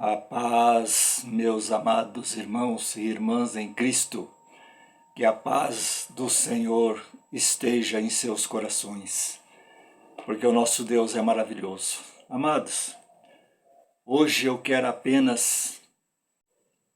A paz, meus amados irmãos e irmãs em Cristo, que a paz do Senhor esteja em seus corações, porque o nosso Deus é maravilhoso. Amados, hoje eu quero apenas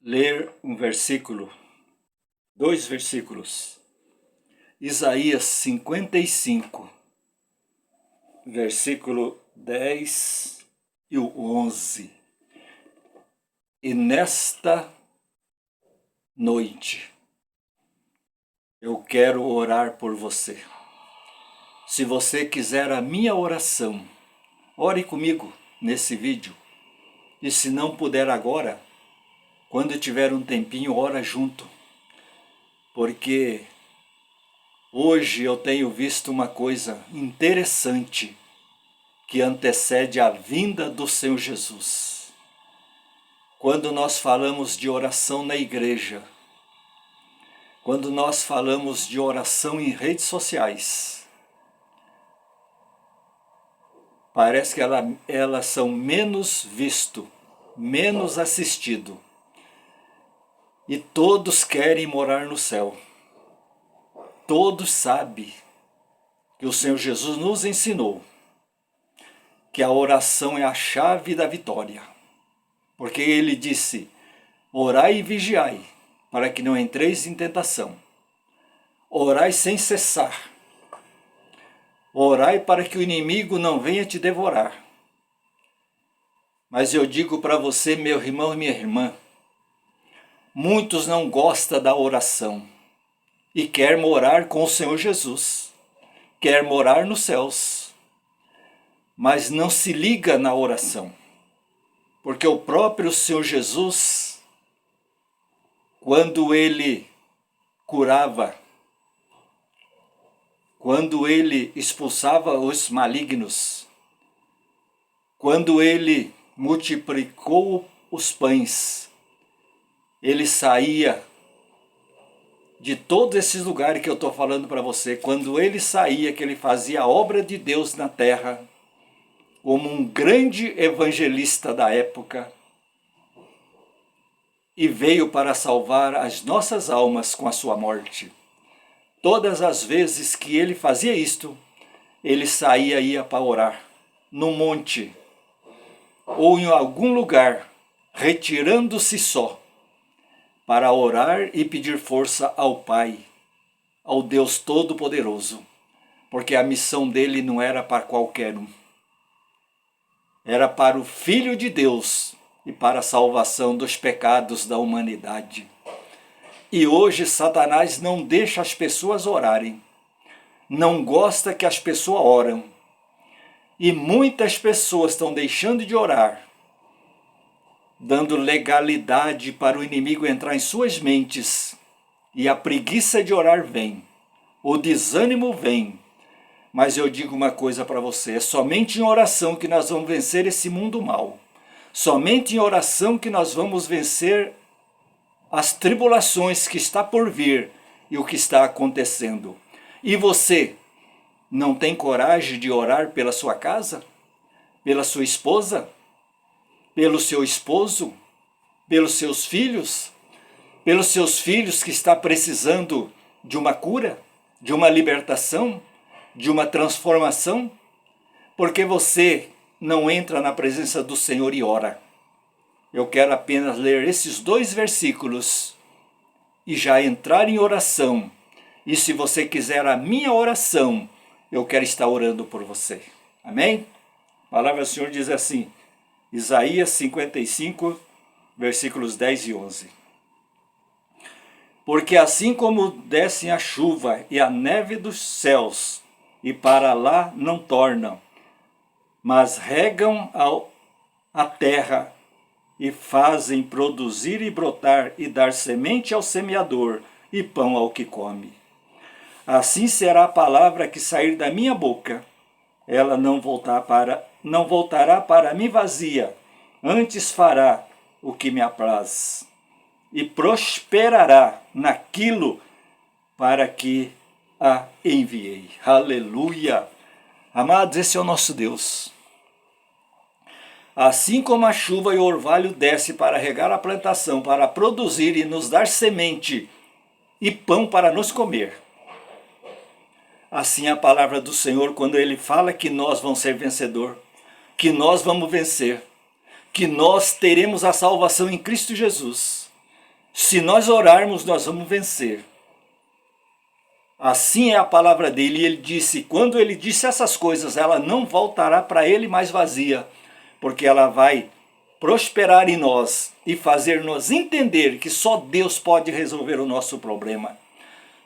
ler um versículo, dois versículos. Isaías 55, versículo 10 e o 11. E nesta noite eu quero orar por você. Se você quiser a minha oração, ore comigo nesse vídeo. E se não puder agora, quando tiver um tempinho, ora junto. Porque hoje eu tenho visto uma coisa interessante que antecede a vinda do Senhor Jesus. Quando nós falamos de oração na igreja, quando nós falamos de oração em redes sociais, parece que elas são menos visto, menos assistido. E todos querem morar no céu. Todos sabem que o Senhor Jesus nos ensinou que a oração é a chave da vitória. Porque ele disse, orai e vigiai, para que não entreis em tentação. Orai sem cessar. Orai para que o inimigo não venha te devorar. Mas eu digo para você, meu irmão e minha irmã, muitos não gostam da oração e quer morar com o Senhor Jesus, quer morar nos céus, mas não se liga na oração. Porque o próprio Senhor Jesus, quando ele curava, quando ele expulsava os malignos, quando ele multiplicou os pães, ele saía de todos esses lugares que eu estou falando para você. Quando ele saía, que ele fazia a obra de Deus na terra, como um grande evangelista da época, e veio para salvar as nossas almas com a sua morte. Todas as vezes que ele fazia isto, ele saía e ia para orar, no monte, ou em algum lugar, retirando-se só, para orar e pedir força ao Pai, ao Deus Todo-Poderoso, porque a missão dele não era para qualquer um. Era para o Filho de Deus e para a salvação dos pecados da humanidade. E hoje Satanás não deixa as pessoas orarem. Não gosta que as pessoas oram. E muitas pessoas estão deixando de orar, dando legalidade para o inimigo entrar em suas mentes. E a preguiça de orar vem. O desânimo vem. Mas eu digo uma coisa para você, é somente em oração que nós vamos vencer esse mundo mal. Somente em oração que nós vamos vencer as tribulações que está por vir e o que está acontecendo. E você não tem coragem de orar pela sua casa? Pela sua esposa? Pelo seu esposo? Pelos seus filhos? Pelos seus filhos que está precisando de uma cura? De uma libertação? De uma transformação? Porque você não entra na presença do Senhor e ora. Eu quero apenas ler esses dois versículos e já entrar em oração. E se você quiser a minha oração, eu quero estar orando por você. Amém? A palavra do Senhor diz assim, Isaías 55, versículos 10 e 11. Porque assim como descem a chuva e a neve dos céus, e para lá não tornam, mas regam a terra e fazem produzir e brotar e dar semente ao semeador e pão ao que come. Assim será a palavra que sair da minha boca. Ela não voltará para mim vazia, antes fará o que me apraz e prosperará naquilo para que a enviei. Aleluia! Amados, esse é o nosso Deus. Assim como a chuva e o orvalho desce para regar a plantação, para produzir e nos dar semente e pão para nos comer. Assim é a palavra do Senhor quando Ele fala que nós vamos ser vencedor, que nós vamos vencer, que nós teremos a salvação em Cristo Jesus. Se nós orarmos, nós vamos vencer. Assim é a palavra dele. E ele disse, quando ele disse essas coisas, ela não voltará para ele mais vazia, porque ela vai prosperar em nós e fazer-nos entender que só Deus pode resolver o nosso problema.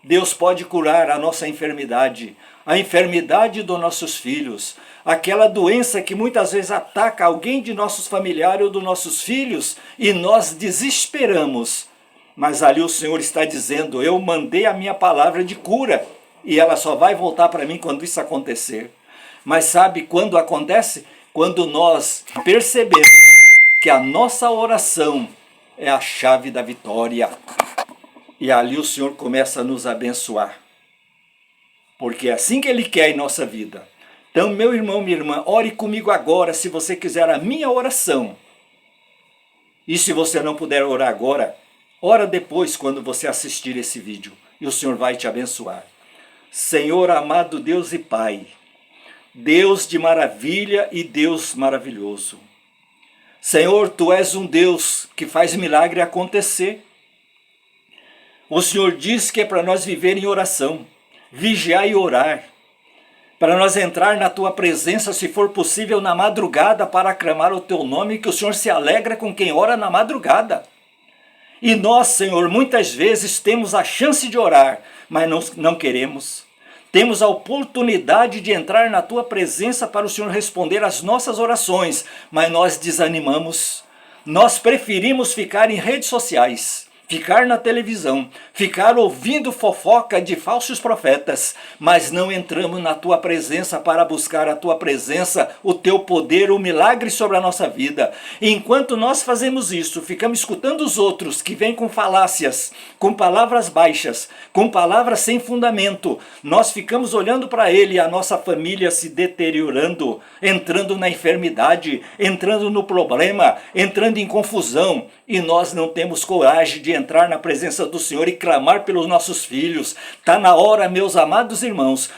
Deus pode curar a nossa enfermidade, a enfermidade dos nossos filhos, aquela doença que muitas vezes ataca alguém de nossos familiares ou dos nossos filhos e nós desesperamos. Mas ali o Senhor está dizendo, eu mandei a minha palavra de cura e ela só vai voltar para mim quando isso acontecer. Mas sabe quando acontece? Quando nós percebemos que a nossa oração é a chave da vitória. E ali o Senhor começa a nos abençoar. Porque é assim que Ele quer em nossa vida. Então, meu irmão, minha irmã, ore comigo agora, se você quiser a minha oração. E se você não puder orar agora, ora depois quando você assistir esse vídeo. E o Senhor vai te abençoar. Senhor amado Deus e Pai, Deus de maravilha e Deus maravilhoso. Senhor, Tu és um Deus que faz milagre acontecer. O Senhor diz que é para nós viver em oração, vigiar e orar, para nós entrar na Tua presença, se for possível, na madrugada, para aclamar o Teu nome, que o Senhor se alegra com quem ora na madrugada. E nós, Senhor, muitas vezes temos a chance de orar, mas não queremos. Temos a oportunidade de entrar na Tua presença para o Senhor responder às nossas orações, mas nós desanimamos. Nós preferimos ficar em redes sociais, ficar na televisão, ficar ouvindo fofoca de falsos profetas, mas não entramos na Tua presença para buscar a Tua presença, o Teu poder, o milagre sobre a nossa vida. E enquanto nós fazemos isso, ficamos escutando os outros que vêm com falácias, com palavras baixas, com palavras sem fundamento, nós ficamos olhando para ele e a nossa família se deteriorando, entrando na enfermidade, entrando no problema, entrando em confusão, e nós não temos coragem de entrar na presença do Senhor e clamar pelos nossos filhos. Está na hora, meus amados irmãos,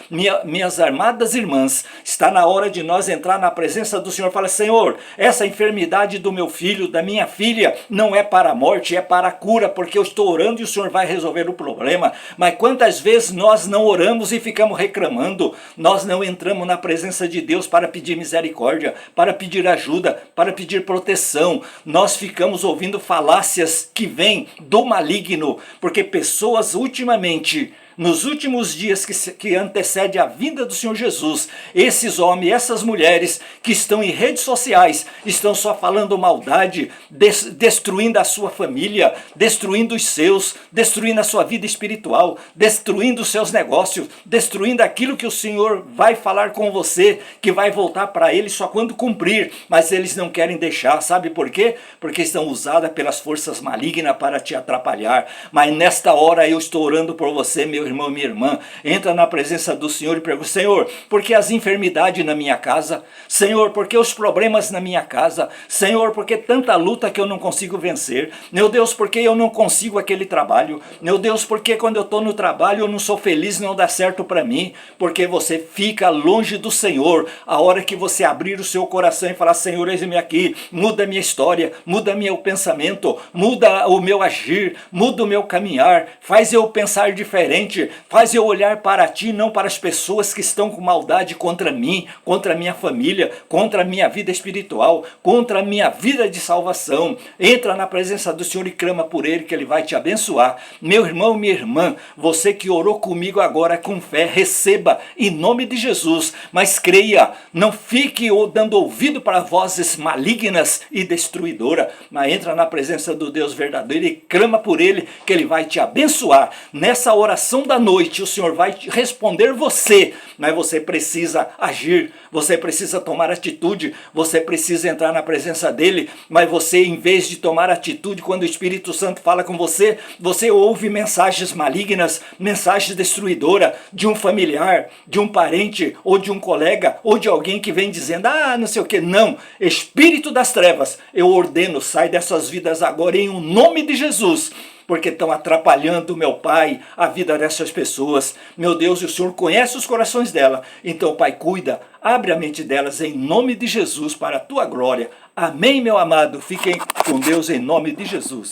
minhas amadas irmãs, está na hora de nós entrar na presença do Senhor e falar, Senhor, essa enfermidade do meu filho, da minha filha, não é para a morte, é para a cura, porque eu estou orando e o Senhor vai resolver o problema. Mas quantas vezes nós não oramos e ficamos reclamando, nós não entramos na presença de Deus para pedir misericórdia, para pedir ajuda, para pedir proteção, nós ficamos ouvindo falácias que vêm do maligno, porque pessoas ultimamente, nos últimos dias que antecede a vinda do Senhor Jesus, esses homens, essas mulheres que estão em redes sociais, estão só falando maldade, destruindo a sua família, destruindo os seus, destruindo a sua vida espiritual, destruindo os seus negócios, destruindo aquilo que o Senhor vai falar com você, que vai voltar para ele só quando cumprir, mas eles não querem deixar, sabe por quê? Porque estão usadas pelas forças malignas para te atrapalhar. Mas nesta hora eu estou orando por você, meu irmão, minha irmã, entra na presença do Senhor e pergunta, Senhor, por que as enfermidades na minha casa? Senhor, por que os problemas na minha casa? Senhor, por que tanta luta que eu não consigo vencer? Meu Deus, por que eu não consigo aquele trabalho? Meu Deus, por que quando eu estou no trabalho eu não sou feliz, não dá certo para mim? Porque você fica longe do Senhor. A hora que você abrir o seu coração e falar, Senhor, eis-me aqui, muda a minha história, muda meu pensamento, muda o meu agir, muda o meu caminhar, faz eu pensar diferente, faz eu olhar para Ti, não para as pessoas que estão com maldade contra mim, contra a minha família, contra a minha vida espiritual, contra a minha vida de salvação. Entra na presença do Senhor e clama por Ele, que Ele vai te abençoar. Meu irmão, minha irmã, você que orou comigo agora com fé, receba em nome de Jesus, mas creia, não fique dando ouvido para vozes malignas e destruidoras, mas entra na presença do Deus verdadeiro e clama por Ele, que Ele vai te abençoar. Nessa oração da noite, o Senhor vai responder você, mas você precisa agir, você precisa tomar atitude, você precisa entrar na presença dele, mas você, em vez de tomar atitude, quando o Espírito Santo fala com você, você ouve mensagens malignas, mensagens destruidoras de um familiar, de um parente, ou de um colega, ou de alguém que vem dizendo, não sei o que. Não, Espírito das trevas, eu ordeno, sai dessas vidas agora em nome de Jesus, porque estão atrapalhando, meu Pai, a vida dessas pessoas. Meu Deus, e o Senhor conhece os corações dela. Então, Pai, cuida, abre a mente delas em nome de Jesus, para a tua glória. Amém, meu amado. Fiquem com Deus em nome de Jesus.